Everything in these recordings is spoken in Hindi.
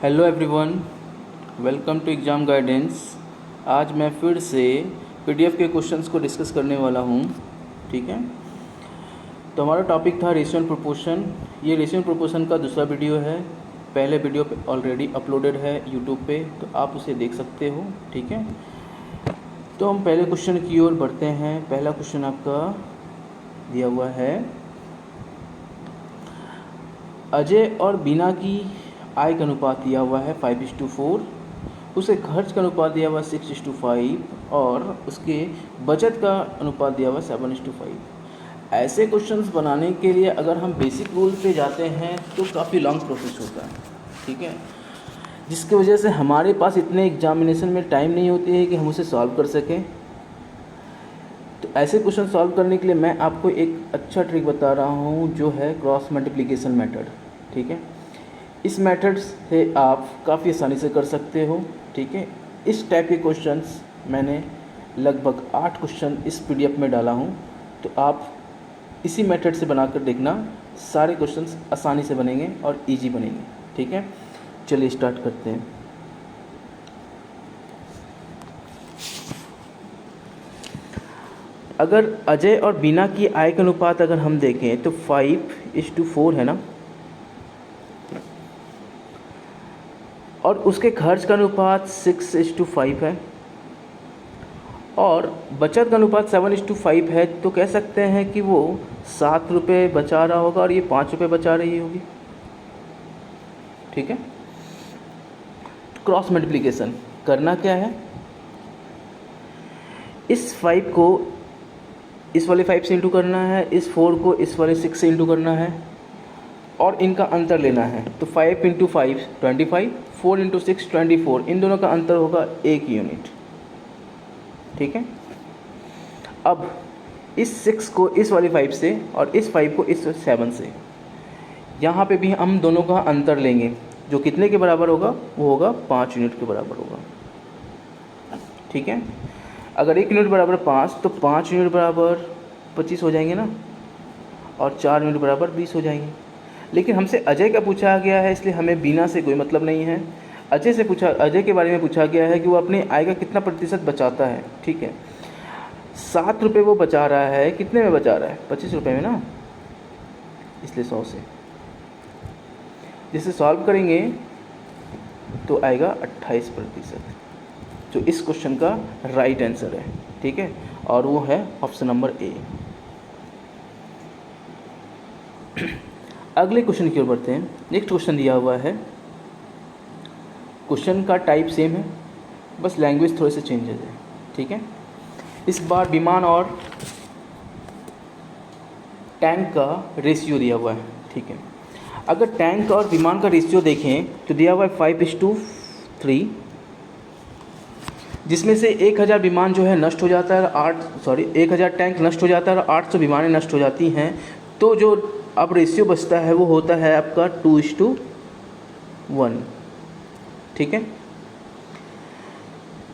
Hello everyone, welcome to exam guidance. आज मैं फिर से पीडीएफ के क्वेश्चंस को डिस्कस करने वाला हूँ। ठीक है, तो हमारा टॉपिक था रेशियो एंड प्रोपोर्शन। ये रेशियो एंड प्रोपोर्शन का दूसरा वीडियो है। पहले वीडियो ऑलरेडी अपलोडेड है यूट्यूब पे, तो आप उसे देख सकते हो। ठीक है, तो हम पहले क्वेश्चन की ओर बढ़ते हैं। पहला क्वेश्चन आपका दिया हुआ है, अजय और बीना की आय का अनुपात दिया हुआ है 5:4, उसे खर्च का अनुपात दिया हुआ 6:5 और उसके बचत का अनुपात दिया हुआ 7:5। ऐसे क्वेश्चंस बनाने के लिए अगर हम बेसिक रूल पे जाते हैं तो काफ़ी लॉन्ग प्रोसेस होता है। ठीक है, जिसकी वजह से हमारे पास इतने एग्जामिनेशन में टाइम नहीं होती है कि हम उसे सॉल्व कर सकें। तो ऐसे क्वेश्चन सॉल्व करने के लिए मैं आपको एक अच्छा ट्रिक बता रहा हूँ, जो है क्रॉस मल्टीप्लिकेशन मेथड। ठीक है, इस मेथड से आप काफ़ी आसानी से कर सकते हो। ठीक है, इस टाइप के क्वेश्चंस मैंने लगभग 8 क्वेश्चन इस पीडीएफ में डाला हूँ, तो आप इसी मेथड से बनाकर देखना, सारे क्वेश्चंस आसानी से बनेंगे और इजी बनेंगे। ठीक है, चलिए स्टार्ट करते हैं। अगर अजय और बीना की आय का अनुपात अगर हम देखें तो 5:4 है ना, और उसके खर्च का अनुपात 6:5 है और बचत का अनुपात 7:5 है, तो कह सकते हैं कि वो 7 रुपये बचा रहा होगा और ये 5 रुपये बचा रही होगी। ठीक है, क्रॉस मल्टीप्लिकेशन करना क्या है, इस 5 को इस वाले 5 से इंटू करना है, इस 4 को इस वाले 6 से इंटू करना है और इनका अंतर लेना है। तो 5 × 5 25, 4 × 6 24, इन दोनों का अंतर होगा 1 यूनिट। ठीक है, अब इस 6 को इस वाले 5 से और इस 5 को इस 7 से, यहाँ पे भी हम दोनों का अंतर लेंगे, जो कितने के बराबर होगा, वो होगा 5 यूनिट के बराबर होगा। ठीक है, अगर 1 यूनिट बराबर 5 तो 5 यूनिट बराबर 25 हो जाएंगे ना, और 4 यूनिट बराबर 20 हो जाएंगे। लेकिन हमसे अजय का पूछा गया है, इसलिए हमें बीना से कोई मतलब नहीं है। अजय के बारे में पूछा गया है कि वो अपने आय का कितना प्रतिशत बचाता है। ठीक है, 7 रुपये वो बचा रहा है, कितने में बचा रहा है, 25 रुपये में ना, इसलिए 100 से। जिसे सॉल्व करेंगे तो आएगा 28%, जो इस क्वेश्चन का राइट आंसर है। ठीक है, और वो है ऑप्शन नंबर ए। अगले क्वेश्चन की ओर बढ़ते हैं। नेक्स्ट क्वेश्चन दिया हुआ है, क्वेश्चन का टाइप सेम है, बस लैंग्वेज थोड़े से चेंजेस है। ठीक है, इस बार विमान और टैंक का रेशियो दिया हुआ है। ठीक है, अगर टैंक और विमान का रेशियो देखें तो दिया हुआ है 5:3, जिसमें से 1000 विमान जो है नष्ट हो जाता है, 1000 टैंक नष्ट हो जाता है और 800 विमानें नष्ट हो जाती हैं। तो जो अब रेशियो बचता है वो होता है आपका 2:1। ठीक है,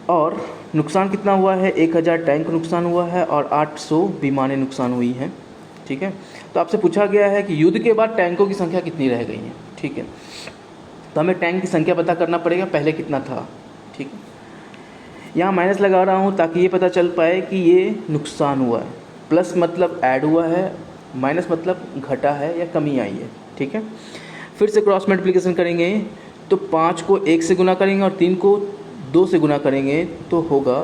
और नुकसान कितना हुआ है, 1000 टैंक नुकसान हुआ है और 800 विमानें नुकसान हुई हैं। ठीक है, तो आपसे पूछा गया है कि युद्ध के बाद टैंकों की संख्या कितनी रह गई है। ठीक है, तो हमें टैंक की संख्या पता करना पड़ेगा, पहले कितना था। ठीक है, यहाँ माइनस लगा रहा हूँ ताकि ये पता चल पाए कि ये नुकसान हुआ है, प्लस मतलब ऐड हुआ है, माइनस मतलब घटा है या कमी आई है। ठीक है, फिर से क्रॉस मल्टीप्लिकेशन करेंगे तो 5 को 1 से गुना करेंगे और 3 को 2 से गुना करेंगे तो होगा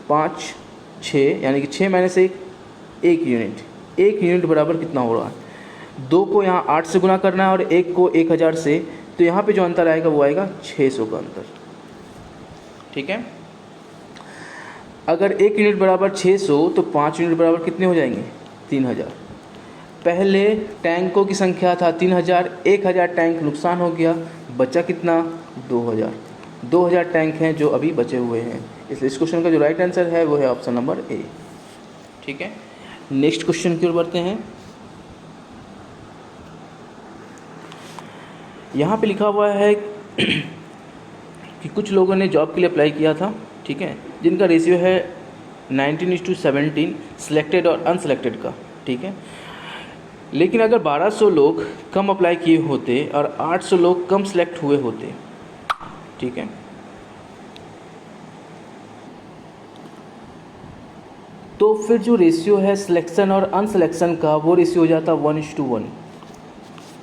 5 6, यानी कि 6 - 1 1 यूनिट। 1 यूनिट बराबर कितना हो रहा है, 2 को यहाँ 8 से गुना करना है और 1 को 1000 से, तो यहाँ पे जो अंतर आएगा वो आएगा 600 का अंतर। ठीक है, अगर 1 यूनिट बराबर 600 तो 5 यूनिट बराबर कितने हो जाएंगे, 3000। पहले टैंकों की संख्या था 3000, 1000 टैंक नुकसान हो गया, बचा कितना, 2000 टैंक हैं जो अभी बचे हुए हैं। इसलिए इस क्वेश्चन का जो राइट आंसर है वो है ऑप्शन नंबर ए। ठीक है, नेक्स्ट क्वेश्चन की ओर बढ़ते हैं। यहाँ पे लिखा हुआ है कि कुछ लोगों ने जॉब के लिए अप्लाई किया था। ठीक है, जिनका रेशियो है 19:17 सिलेक्टेड और अनसिलेक्टेड का। ठीक है, लेकिन अगर 1200 लोग कम अप्लाई किए होते और 800 लोग कम सेलेक्ट हुए होते, ठीक है। तो फिर जो रेशियो है सिलेक्शन और अनसिलेक्शन का, वो रेशियो हो जाता है 1:1,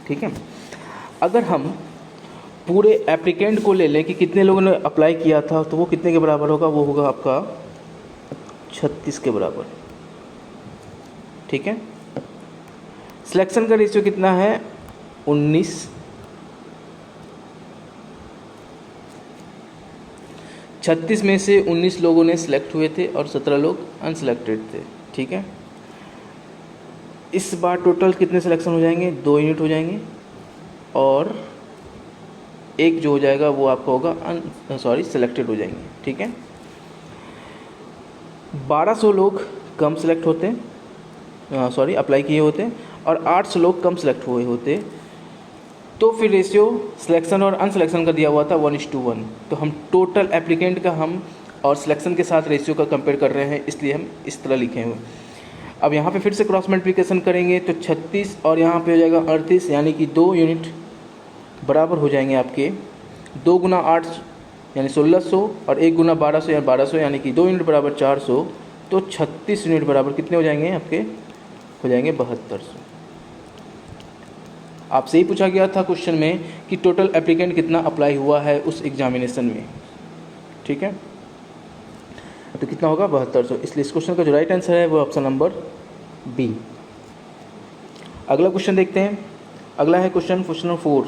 ठीक है। अगर हम पूरे एप्लीकेंट को ले लें कि कितने लोगों ने अप्लाई किया था, तो वो कितने के बराबर होगा, वो होगा आपका 36 के बराबर, ठीक है। सिलेक्शन का रेशियो कितना है 19, 36 में से 19 लोगों ने सिलेक्ट हुए थे और 17 लोग अनसिलेक्टेड थे, ठीक है। इस बार टोटल कितने सिलेक्शन हो जाएंगे, 2 यूनिट हो जाएंगे, और एक जो हो जाएगा वो आपका होगा सिलेक्टेड हो जाएंगे, ठीक है। 1200 लोग कम सिलेक्ट होते, अप्लाई किए होते, और 800 लोग कम सिलेक्ट हुए होते, तो फिर रेशियो सिलेक्शन और अनसिलेक्शन का दिया हुआ था 1:1। तो हम टोटल एप्लीकेंट का हम और सिलेक्शन के साथ रेशियो का कंपेयर कर रहे हैं, इसलिए हम इस तरह लिखे हुए। अब यहाँ पे फिर से क्रॉस मल्टीप्लिकेशन करेंगे तो 36 और यहाँ पे हो जाएगा 38, यानी कि 2 यूनिट बराबर हो जाएंगे आपके 2 गुना 8 यानी 1600, और 1 गुना 1200 या 1200, यानी कि 2 यूनिट बराबर 400। तो 36 यूनिट बराबर कितने हो जाएंगे आपके, हो जाएंगे 7200। आपसे ही पूछा गया था क्वेश्चन में कि टोटल एप्लीकेंट कितना अप्लाई हुआ है उस एग्जामिनेशन में, ठीक है। तो कितना होगा 7200, इसलिए इस क्वेश्चन का जो राइट आंसर है वो ऑप्शन नंबर बी। अगला क्वेश्चन देखते हैं। अगला है क्वेश्चन नंबर 4।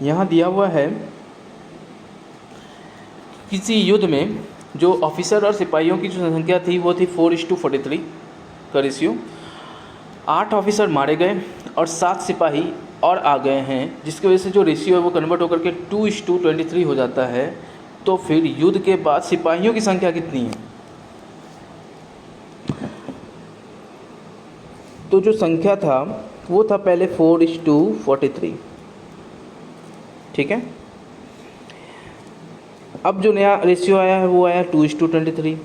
यहाँ दिया हुआ है किसी युद्ध में जो ऑफिसर और सिपाहियों की जो संख्या थी वो थी 4:43 का रेशियो। 8 ऑफिसर मारे गए और 7 सिपाही और आ गए हैं, जिसकी वजह से जो रेशियो है वो कन्वर्ट होकर के 2:23 हो जाता है। तो फिर युद्ध के बाद सिपाहियों की संख्या कितनी है, तो जो संख्या था वो था पहले 4:43, ठीक है। अब जो नया रेशियो आया है वो आया 2:23।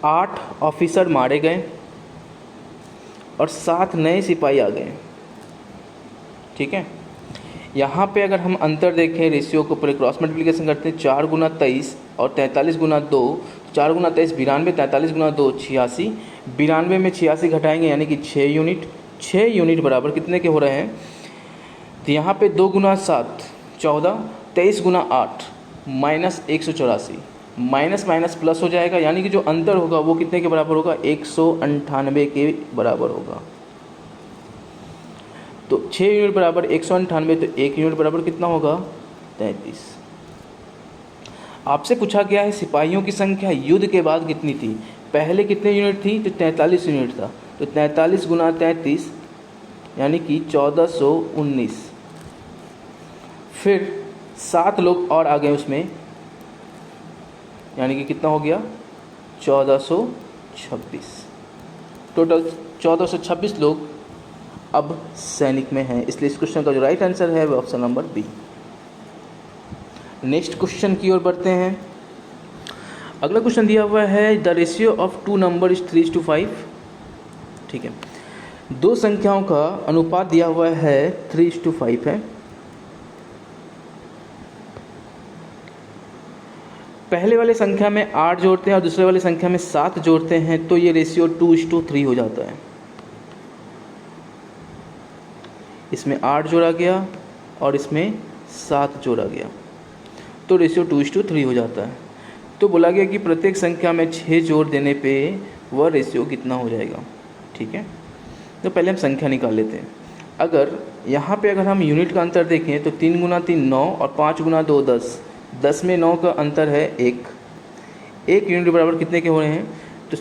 8 ऑफिसर मारे गए और 7 नए सिपाही आ गए, ठीक है। यहाँ पे अगर हम अंतर देखें रेशियो को पूरे क्रॉस मल्टीप्लिकेशन करते हैं, 4 गुना 23 और 43 गुना 2, 4 गुना 23 92, 43 गुना 2 86, 92 में 86 घटाएंगे यानी कि 6 यूनिट, 6 यूनिट बराबर कितने के हो रहे हैं, तो यहाँ पे 2 गुना 7 14, 23 गुना 8 माइनस 184, माइनस माइनस प्लस हो जाएगा, यानी कि जो अंतर होगा वो कितने के बराबर होगा, 198 के बराबर होगा। तो 6 यूनिट बराबर 198, तो 1 यूनिट बराबर कितना होगा 33। आपसे पूछा गया है सिपाहियों की संख्या युद्ध के बाद कितनी थी, पहले कितने यूनिट थी, तो 43 यूनिट था, तो 43 गुना 33 यानी कि 1419। फिर 7 लोग और आ गए उसमें, यानी कि कितना हो गया 1426। टोटल 1426 लोग अब सैनिक में हैं, इसलिए इस क्वेश्चन का जो राइट आंसर है वो option number B. Next question की ओर बढ़ते हैं। अगला क्वेश्चन दिया हुआ है the ratio of 2 number is 3:5, ठीक है। 2 संख्याओं का अनुपात दिया हुआ है 3:5 है। पहले वाले संख्या में 8 जोड़ते हैं और दूसरे वाले संख्या में 7 जोड़ते हैं, तो ये रेशियो 2:3 हो जाता है। इसमें 8 जोड़ा गया और इसमें 7 जोड़ा गया, तो रेशियो 2:3 हो जाता है। तो बोला गया कि प्रत्येक संख्या में 6 जोड़ देने पे वह रेशियो कितना हो जाएगा, ठीक है। तो पहले हम संख्या निकाल लेते हैं। अगर यहाँ पे अगर हम यूनिट का अंतर देखें तो 3 गुना 3 9 और 5 गुना 2 10, 10 में 9 का अंतर है 1 यूनिट बराबर कितने के हो रहे हैं, तो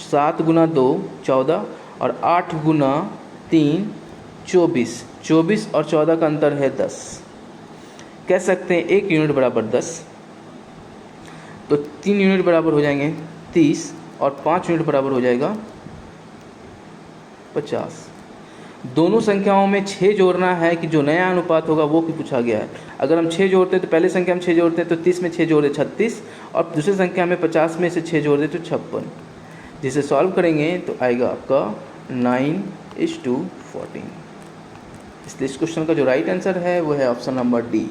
7 गुना 2 14 और 8 गुना 3 24, 24 और 14 का अंतर है 10। कह सकते हैं 1 यूनिट बराबर 10, तो 3 यूनिट बराबर हो जाएंगे 30 और 5 यूनिट बराबर हो जाएगा 50। दोनों संख्याओं में 6 जोड़ना है कि जो नया अनुपात होगा वो भी पूछा गया है। अगर हम 6 जोड़ते हैं तो पहले संख्या में 6 जोड़ते हैं तो 30 में 6 जोड़े 36, और दूसरी संख्या में 50 में से 6 जोड़ दे तो 56। जिसे सॉल्व करेंगे तो आएगा आपका 9:14। इसलिए इस क्वेश्चन का जो राइट आंसर है वो है ऑप्शन नंबर डी।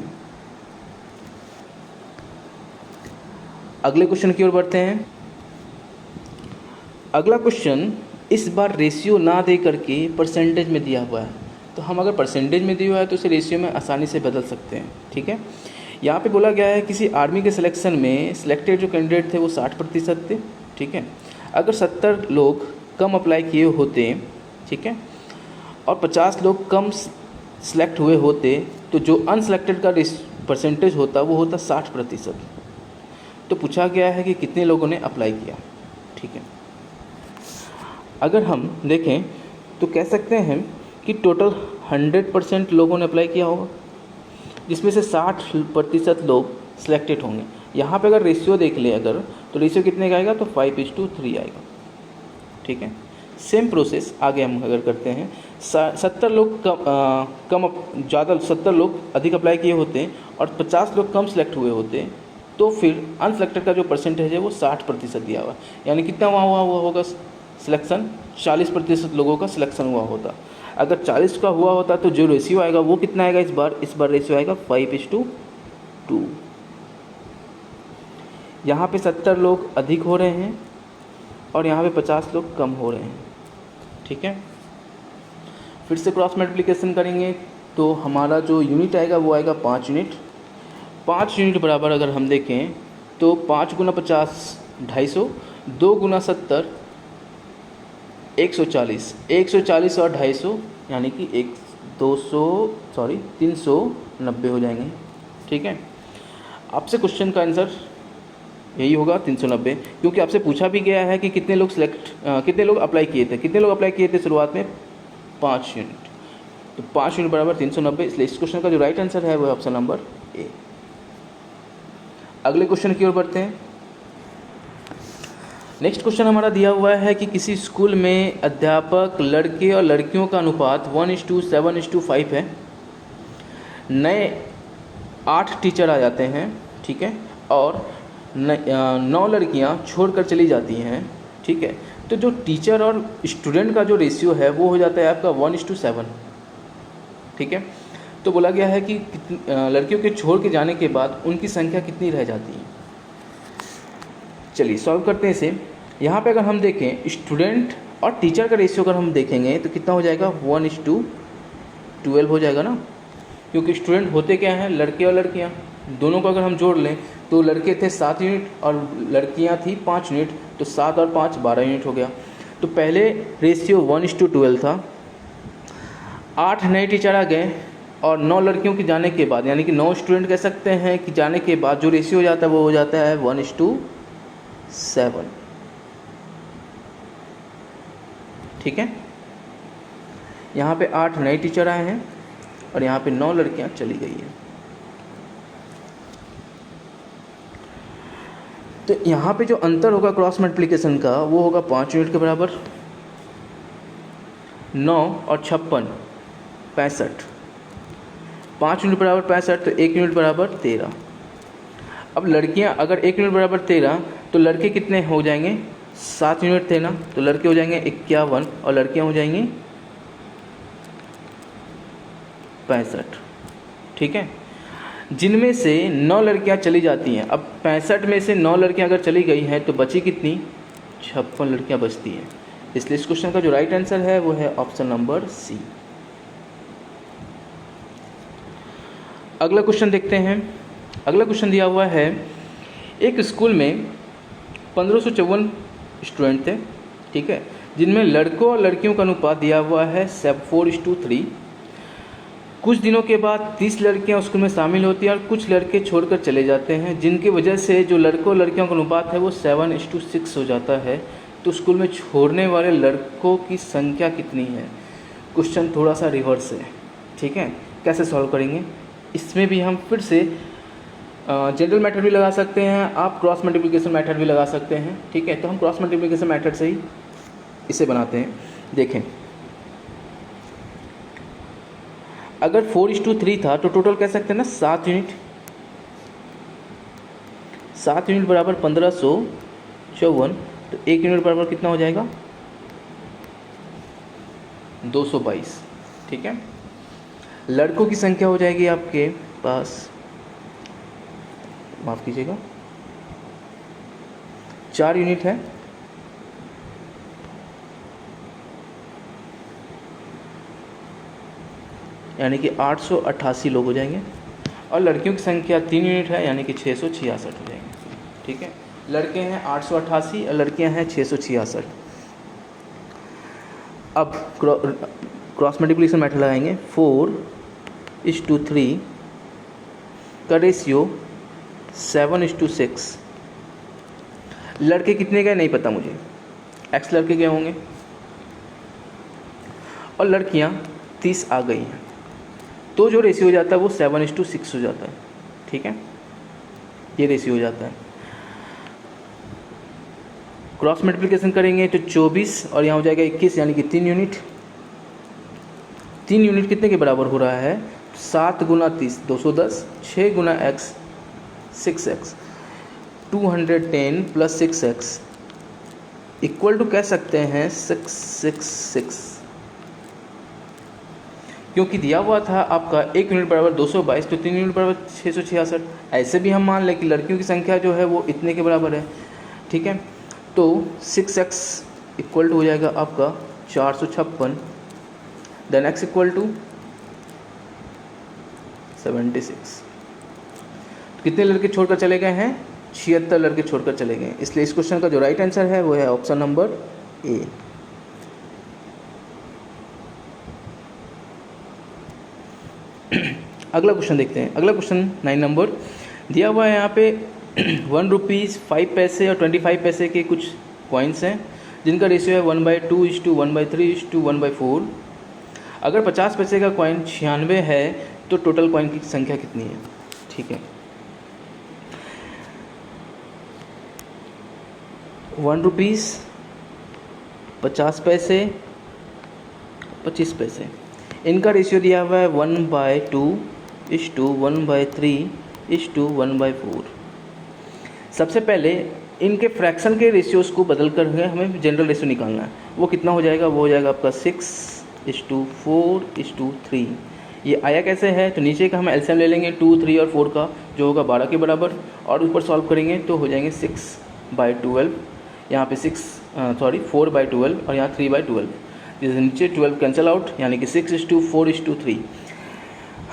अगले क्वेश्चन की ओर बढ़ते हैं। अगला क्वेश्चन इस बार रेशियो ना दे करके परसेंटेज में दिया हुआ है। तो हम अगर परसेंटेज में दिया हुआ है तो उसे रेशियो में आसानी से बदल सकते हैं। ठीक है, यहाँ पे बोला गया है किसी आर्मी के सिलेक्शन में सिलेक्टेड जो कैंडिडेट थे वो 60% थे। ठीक है, अगर 70 लोग कम अप्लाई किए होते, ठीक है, और 50 लोग कम सिलेक्ट हुए होते तो जो अनसिलेक्टेड का परसेंटेज होता वो होता 60%। तो पूछा गया है कि कितने लोगों ने अप्लाई किया। ठीक है, अगर हम देखें तो कह सकते हैं कि टोटल 100% लोगों ने अप्लाई किया होगा, जिसमें से 60% लोग सिलेक्टेड होंगे। यहाँ पे अगर रेशियो देख लें अगर, तो रेशियो कितने का आएगा, तो 5:3 आएगा। ठीक है, सेम प्रोसेस आगे हम अगर करते हैं, 70 लोग ज़्यादा 70 लोग अधिक अप्लाई किए होते और 50 लोग कम सिलेक्ट हुए होते, तो फिर अनसिलेक्टेड का जो परसेंटेज है वो 60% दिया हुआ। यानी कितना वहाँ हुआ होगा सिलेक्शन, 40% लोगों का सिलेक्शन हुआ होता। अगर 40 का हुआ होता तो जो रेशियो आएगा वो कितना आएगा, इस बार रेशियो आएगा 5:2। यहाँ पे 70 लोग अधिक हो रहे हैं और यहाँ पे 50 लोग कम हो रहे हैं। ठीक है, फिर से क्रॉस मल्टीप्लिकेशन करेंगे तो हमारा जो यूनिट आएगा वो आएगा 5 यूनिट। 5 यूनिट बराबर अगर हम देखें तो 5 × 50 250, 2 × 70 140, 140 और 250 यानी कि 390 हो जाएंगे। ठीक है, आपसे क्वेश्चन का आंसर यही होगा 390, क्योंकि आपसे पूछा भी गया है कि कितने लोग अप्लाई किए थे। शुरुआत में 5 यूनिट, तो 5 यूनिट बराबर 390, इसलिए इस क्वेश्चन का जो राइट आंसर है वो है ऑप्शन नंबर ए। अगले क्वेश्चन की ओर बढ़ते हैं। नेक्स्ट क्वेश्चन हमारा दिया हुआ है कि किसी स्कूल में अध्यापक लड़के और लड़कियों का अनुपात 1:7:5 है। नए 8 टीचर आ जाते हैं। ठीक है, और 9 लड़कियां छोड़कर चली जाती हैं। ठीक है, तो जो टीचर और स्टूडेंट का जो रेशियो है वो हो जाता है आपका 1:7। ठीक है, तो बोला गया है कि लड़कियों के छोड़ के जाने के बाद उनकी संख्या कितनी रह जाती है। चलिए सॉल्व करते हैं इसे। यहाँ पे अगर हम देखें स्टूडेंट और टीचर का रेशियो अगर हम देखेंगे तो कितना हो जाएगा, 1:12 हो जाएगा ना, क्योंकि स्टूडेंट होते क्या हैं, लड़के और लड़कियाँ, दोनों को अगर हम जोड़ लें तो लड़के थे 7 यूनिट और लड़कियाँ थी 5 यूनिट, तो 7 और 5 12 यूनिट हो गया। तो पहले रेशियो 1:12 था। 8 नए टीचर आ गए और 9 लड़कियों के जाने के बाद, यानी कि 9 स्टूडेंट कह सकते हैं कि जाने के बाद जो रेशियो हो जाता है वो हो जाता है 1:7। ठीक है, यहाँ पे 8 नए टीचर आए हैं और यहाँ पे 9 लड़कियाँ चली गई हैं। तो यहाँ पे जो अंतर होगा क्रॉस मल्टीप्लिकेशन का वो होगा 5 यूनिट के बराबर। 9 और 56 65, 5 यूनिट बराबर 65, तो 1 यूनिट बराबर 13। अब लड़कियाँ अगर 1 यूनिट बराबर 13 तो लड़के कितने हो जाएंगे, 7 यूनिट थे ना, तो लड़के हो जाएंगे 51 और लड़कियाँ हो जाएंगी 65। ठीक है, जिनमें से 9 लड़कियां चली जाती हैं। अब 65 में से 9 लड़कियां अगर चली गई हैं तो बची कितनी, 56 लड़कियां बचती हैं। इसलिए इस क्वेश्चन का जो राइट आंसर है वो है ऑप्शन नंबर सी। अगला क्वेश्चन देखते हैं। अगला क्वेश्चन दिया हुआ है, एक स्कूल में 1554 स्टूडेंट थे। ठीक है, जिनमें लड़कों और लड़कियों का अनुपात दिया हुआ है 4:3। कुछ दिनों के बाद 30 लड़कियां स्कूल में शामिल होती हैं और कुछ लड़के छोड़कर चले जाते हैं, जिनकी वजह से जो लड़कों लड़कियों का अनुपात है वो 7:6 हो जाता है। तो स्कूल में छोड़ने वाले लड़कों की संख्या कितनी है। क्वेश्चन थोड़ा सा रिवर्स है। ठीक है, कैसे सॉल्व करेंगे, इसमें भी हम फिर से जनरल मेथड भी लगा सकते हैं, आप क्रॉस मल्टीप्लिकेशन मेथड भी लगा सकते हैं। ठीक है, तो हम क्रॉस मल्टीप्लिकेशन मेथड से ही इसे बनाते हैं। देखें, अगर 4:3 था तो टोटल कह सकते हैं ना 7 यूनिट। 7 यूनिट बराबर 1554, तो 1 यूनिट बराबर कितना हो जाएगा, 222। ठीक है, लड़कों की संख्या हो जाएगी आपके पास, माफ़ कीजिएगा, 4 यूनिट है, यानी कि 888 लोग हो जाएंगे। और लड़कियों की संख्या 3 यूनिट है, यानी कि 666 हो जाएंगे। ठीक है, लड़के हैं 888 और लड़कियां हैं 666। अब क्रॉस मल्टीप्लिकेशन मेथड लगाएंगे। 4:3 का रेशियो 7:6। लड़के कितने गए नहीं पता मुझे, x लड़के गए होंगे और लड़कियां 30 आ गई हैं, तो जो रेशियो हो जाता है वो 7:6 हो जाता है। ठीक है, ये रेशियो हो जाता है। क्रॉस मल्टीप्लिकेशन करेंगे तो 24 और यहाँ हो जाएगा 21, यानी कि 3 यूनिट। 3 यूनिट कितने के बराबर हो रहा है? 7 गुना 30 210, 6 गुना x 6x, 210 plus 6x equal to कह सकते हैं 666, क्योंकि दिया हुआ था आपका 1 यूनिट बराबर 222, तो 3 यूनिट बराबर 666। ऐसे भी हम मान लें कि लड़कियों की संख्या जो है वो इतने के बराबर है। ठीक है, तो 6x इक्वल टू हो जाएगा आपका 456, देन x इक्वल टू 76। कितने लड़के छोड़कर चले गए हैं? 76 लड़के छोड़कर चले गए। इसलिए इस क्वेश्चन का जो राइट आंसर है वो है ऑप्शन नंबर ए। अगला क्वेश्चन देखते हैं। अगला क्वेश्चन 9 नंबर दिया हुआ है यहाँ पे 1 रुपीज़ 5 पैसे और 25 पैसे के कुछ कॉइन्स हैं जिनका रेशियो है 1/2:1/3:1/4। अगर 50 पैसे का कॉइन 96 है तो टोटल कॉइन की संख्या कितनी है? ठीक है, 1 रुपीज़ 50 पैसे 25 पैसे, इनका रेशियो दिया हुआ है 1/2:1/3:1/4। सबसे पहले इनके फ्रैक्शन के रेशियोज़ को बदल कर हमें जनरल रेशियो निकालना है। वो कितना हो जाएगा? वो हो जाएगा आपका 6:4:3। ये आया कैसे है? तो नीचे का हम एलसीएम ले लेंगे 2, 3 और 4 का, जो होगा 12 के बराबर, और ऊपर सॉल्व करेंगे तो हो जाएंगे 6/12। यहाँ पे 4/12 और यहाँ 3/12, जैसे नीचे 12 कैंसिल आउट, यानी कि 6:4:3।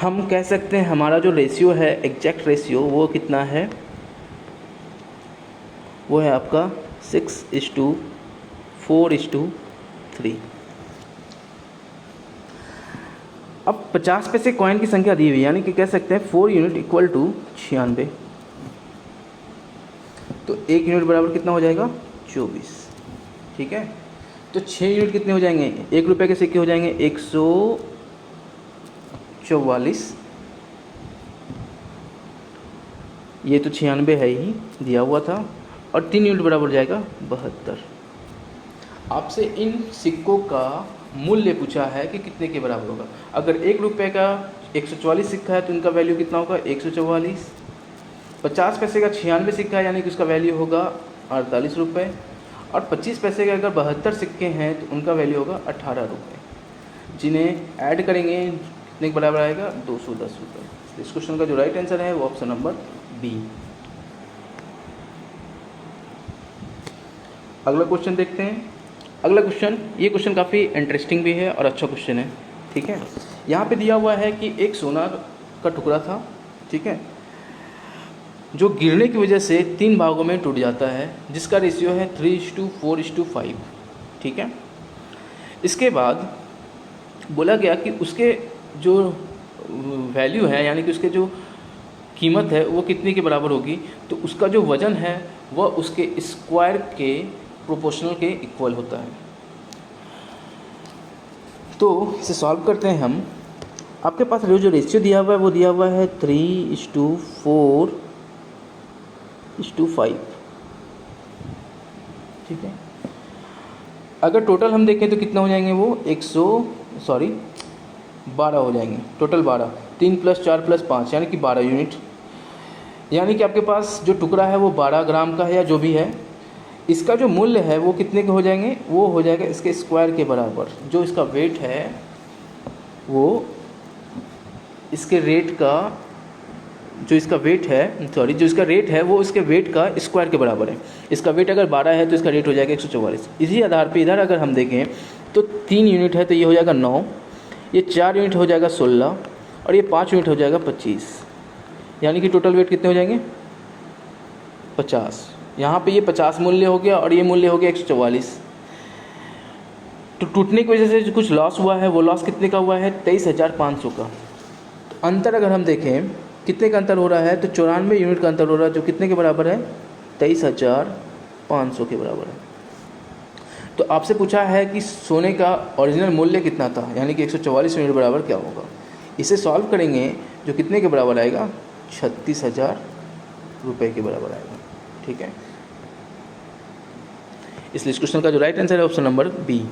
हम कह सकते हैं हमारा जो रेशियो है, एग्जैक्ट रेशियो, वो कितना है? वो है आपका 6:4:3। अब 50 पैसे कॉइन की संख्या दी हुई है, यानी कि कह सकते हैं 4 यूनिट इक्वल टू 96। तो 1 यूनिट बराबर कितना हो जाएगा? 24। ठीक है, तो 6 यूनिट कितने हो जाएंगे? 1 रुपये के सिक्के हो जाएंगे 144। ये तो 96 है ही, दिया हुआ था, और 3 यूनिट बराबर जाएगा 72। आपसे इन सिक्कों का मूल्य पूछा है कि कितने के बराबर होगा। अगर 1 रुपये का 144 सिक्का है तो इनका वैल्यू कितना होगा? 144। 50 पैसे का 96 सिक्का है, यानी कि उसका वैल्यू होगा 48 रुपये। और 25 पैसे के अगर 72 सिक्के हैं तो उनका वैल्यू होगा 18 रुपये, जिन्हें ऐड करेंगे कितने के बराबर आएगा? 210 रुपये। इस क्वेश्चन का जो राइट आंसर है वो ऑप्शन नंबर बी। अगला क्वेश्चन देखते हैं। अगला क्वेश्चन, ये क्वेश्चन काफ़ी इंटरेस्टिंग भी है और अच्छा क्वेश्चन है। ठीक है, यहाँ पे दिया हुआ है कि एक सोना का टुकड़ा था, ठीक है, जो गिरने की वजह से 3 भागों में टूट जाता है, जिसका रेशियो है 3:4:5। ठीक है, इसके बाद बोला गया कि उसके जो वैल्यू है, यानी कि उसके जो कीमत है वो कितने के बराबर होगी? तो उसका जो वज़न है वह उसके स्क्वायर के प्रोपोर्शनल के इक्वल होता है। तो इसे सॉल्व करते हैं हम। आपके पास जो रेशियो दिया हुआ है वो दिया हुआ है 3:4:5। ठीक है, अगर टोटल हम देखें तो कितना हो जाएंगे? वो 12 हो जाएंगे, टोटल 12, 3 + 4 + 5, यानी कि 12 यूनिट। यानी कि आपके पास जो टुकड़ा है वो 12 ग्राम का है या जो भी है। इसका जो मूल्य है वो कितने के हो जाएंगे? वो हो जाएगा इसके स्क्वायर के बराबर। जो इसका वेट है वो इसके रेट का जो इसका वेट है, सॉरी जो इसका रेट है वो इसके वेट का स्क्वायर के बराबर है। इसका वेट अगर 12 है तो इसका रेट हो जाएगा 144। इसी आधार पे इधर अगर हम देखें तो 3 यूनिट है तो ये हो जाएगा 9, ये 4 यूनिट हो जाएगा 16 और ये 5 यूनिट हो जाएगा 25, यानी कि टोटल वेट कितने हो जाएंगे 50। यहाँ पे ये 50 मूल्य हो गया और ये मूल्य हो गया 144। तो टूटने की वजह से जो कुछ लॉस हुआ है वो लॉस कितने का हुआ है 23,500 का। तो अंतर अगर हम देखें कितने का अंतर हो रहा है तो 94 यूनिट का अंतर हो रहा है, जो कितने के बराबर है 23,500 के बराबर है। तो आपसे पूछा है कि सोने का ओरिजिनल मूल्य कितना था, यानी कि 144 यूनिट बराबर क्या होगा। इसे सॉल्व करेंगे जो कितने के बराबर आएगा 36,000 रुपये के बराबर आएगा। ठीक है, इसलिए इस क्वेश्चन का जो राइट आंसर है ऑप्शन नंबर बी।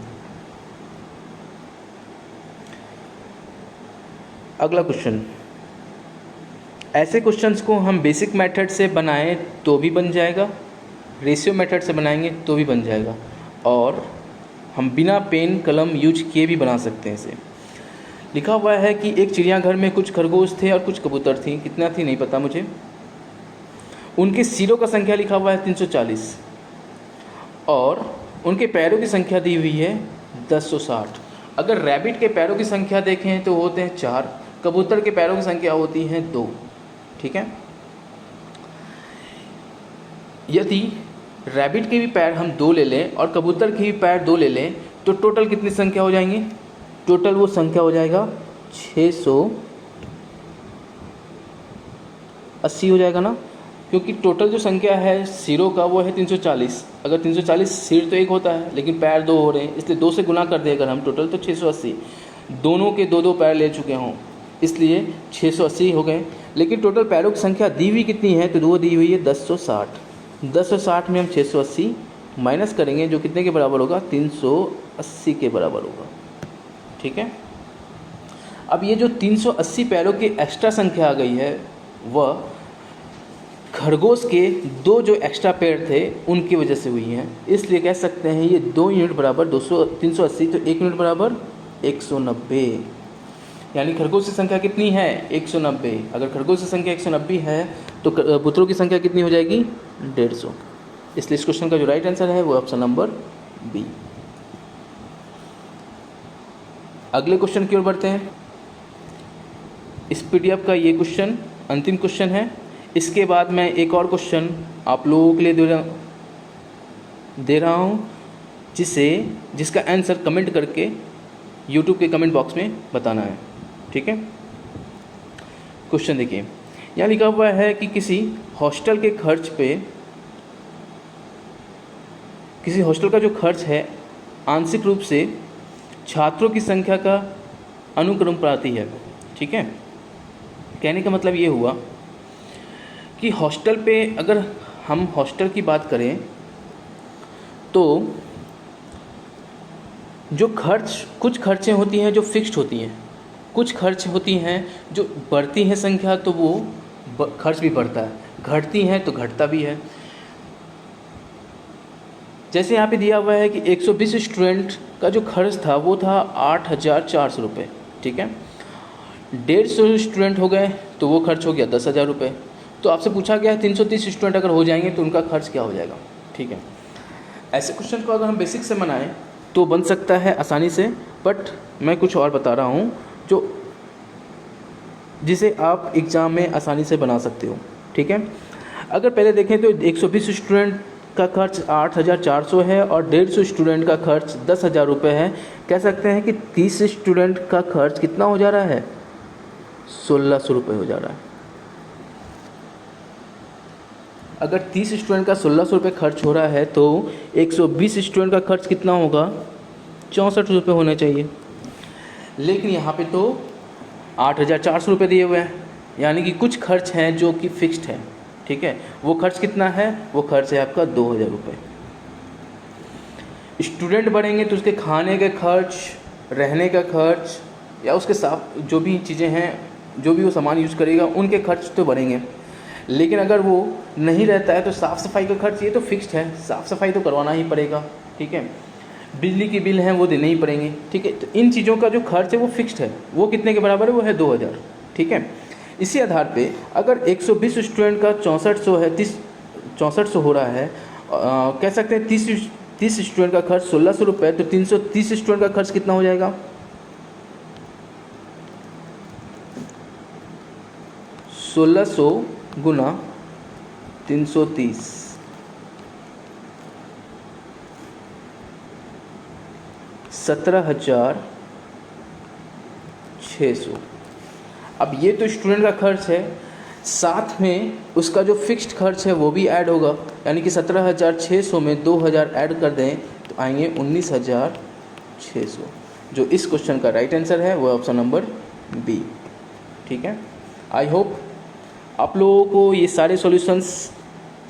अगला क्वेश्चन, ऐसे क्वेश्चंस को हम बेसिक मेथड से बनाएं तो भी बन जाएगा, रेशियो मेथड से बनाएंगे तो भी बन जाएगा, और हम बिना पेन कलम यूज किए भी बना सकते हैं। इसे लिखा हुआ है कि एक चिड़ियाघर में कुछ खरगोश थे और कुछ कबूतर थी, कितना थी नहीं पता मुझे। उनके सिरों का संख्या लिखा हुआ है 340 और उनके पैरों की संख्या दी हुई है 1060। अगर रैबिट के पैरों की संख्या देखें तो होते हैं 4, कबूतर के पैरों की संख्या होती है 2। ठीक है, यदि रैबिट के भी पैर हम 2 ले लें और कबूतर के भी पैर 2 ले लें तो टोटल कितनी संख्या हो जाएंगी, टोटल वो संख्या हो जाएगा 680 हो जाएगा ना, क्योंकि टोटल जो संख्या है सिरों का वो है 340। अगर 340 सिर तो एक होता है लेकिन पैर 2 हो रहे हैं, इसलिए 2 से गुना कर दें अगर हम टोटल तो 680। दोनों के 2-2 पैर ले चुके हों इसलिए 680 हो गए। लेकिन टोटल पैरों की संख्या दी हुई कितनी है तो वो दी हुई है 1060। 1060 में हम 680 माइनस करेंगे जो कितने के बराबर होगा 380 के बराबर होगा। ठीक है, अब ये जो 380 पैरों की एक्स्ट्रा संख्या आ गई है वह खरगोश के 2 जो एक्स्ट्रा पैर थे उनकी वजह से हुई हैं, इसलिए कह सकते हैं ये 2 यूनिट बराबर 380 तो 1 यूनिट बराबर 190, यानी खरगोश की संख्या कितनी है 190। अगर खरगोश की संख्या 190 है तो कबूतरों की संख्या कितनी हो जाएगी 150। इसलिए इस क्वेश्चन का जो राइट आंसर है वो ऑप्शन नंबर बी। अगले क्वेश्चन की ओर बढ़ते हैं। इस पीडीएफ का ये क्वेश्चन अंतिम क्वेश्चन है। इसके बाद मैं एक और क्वेश्चन आप लोगों के लिए दे रहा हूँ जिसका आंसर कमेंट करके यूट्यूब के कमेंट बॉक्स में बताना है। ठीक है, क्वेश्चन देखिए, यहाँ लिखा हुआ है कि किसी हॉस्टल का जो खर्च है आंशिक रूप से छात्रों की संख्या का अनुक्रमानुपाती है। ठीक है, कहने का मतलब ये हुआ कि हॉस्टल पे अगर हम हॉस्टल की बात करें तो जो कुछ खर्चें होती हैं जो फिक्स्ड होती हैं, कुछ खर्च होती हैं जो बढ़ती हैं संख्या तो वो खर्च भी बढ़ता है, घटती हैं तो घटता भी है। जैसे यहाँ पे दिया हुआ है कि 120 स्टूडेंट का जो खर्च था वो था 8,400 रुपये। ठीक है, 150 स्टूडेंट हो गए तो वो खर्च हो गया 10,000 रुपये। तो आपसे पूछा गया है 330 स्टूडेंट अगर हो जाएंगे तो उनका खर्च क्या हो जाएगा। ठीक है, ऐसे क्वेश्चन को अगर हम बेसिक से बनाएं तो बन सकता है आसानी से, बट मैं कुछ और बता रहा हूँ जिसे आप एग्ज़ाम में आसानी से बना सकते हो। ठीक है, अगर पहले देखें तो 120 स्टूडेंट का खर्च 8,400 है और 150 स्टूडेंट का खर्च 10,000 रुपये है। कह सकते हैं कि 30 स्टूडेंट का खर्च कितना हो जा रहा है 1,600 रुपये हो जा रहा है। अगर 30 स्टूडेंट का 1,600 रुपये खर्च हो रहा है तो 120 स्टूडेंट का खर्च कितना होगा 64 रुपये होना चाहिए। लेकिन यहाँ पे तो 8,400 रुपये दिए हुए हैं, यानी कि कुछ खर्च हैं जो कि फिक्स्ड है। ठीक है, वो खर्च कितना है, वो खर्च है आपका 2,000 रुपये। स्टूडेंट बढ़ेंगे तो उसके खाने का खर्च, रहने का खर्च या उसके साथ जो भी चीज़ें हैं, जो भी वो सामान यूज़ करेगा उनके खर्च तो बढ़ेंगे। लेकिन अगर वो नहीं रहता है तो साफ़ सफाई का खर्च ये तो फिक्स्ड है, साफ़ सफाई तो करवाना ही पड़ेगा। ठीक है, बिजली की बिल हैं वो देने ही पड़ेंगे। ठीक है, तो इन चीज़ों का जो खर्च है वो फिक्स्ड है, वो कितने के बराबर है, वो है 2,000। ठीक है। इसी आधार पे अगर 120 स्टूडेंट का 6400 है, 6400 हो रहा है, कह सकते हैं 30 स्टूडेंट का खर्च 1600 रुपये, तो 330 स्टूडेंट का खर्च कितना हो जाएगा? 1600 गुना 330, 17,600। अब ये तो स्टूडेंट का खर्च है, साथ में उसका जो फिक्स्ड खर्च है वो भी ऐड होगा, यानी कि 17,600 में 2,000 ऐड कर दें तो आएंगे 19,600। जो इस क्वेश्चन का राइट आंसर है वो ऑप्शन नंबर बी। ठीक है, आई होप आप लोगों को ये सारे सॉल्यूशंस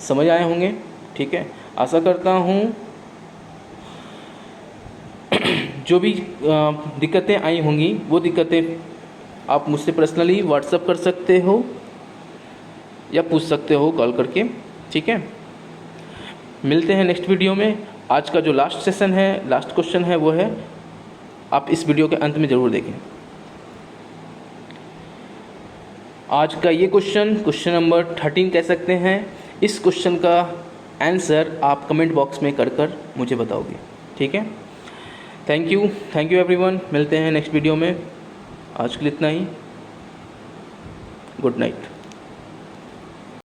समझ आए होंगे। ठीक है, आशा करता हूँ जो भी दिक्कतें आई होंगी वो दिक्कतें आप मुझसे पर्सनली व्हाट्सएप कर सकते हो या पूछ सकते हो कॉल करके। ठीक है, मिलते हैं नेक्स्ट वीडियो में। आज का जो लास्ट सेशन है, लास्ट क्वेश्चन है, वो है, आप इस वीडियो के अंत में ज़रूर देखें। आज का ये क्वेश्चन नंबर 13 कह सकते हैं। इस क्वेश्चन का आंसर आप कमेंट बॉक्स में कर मुझे बताओगे। ठीक है, थैंक यू एवरीवन। मिलते हैं नेक्स्ट वीडियो में। आज के लिए इतना ही। Good night.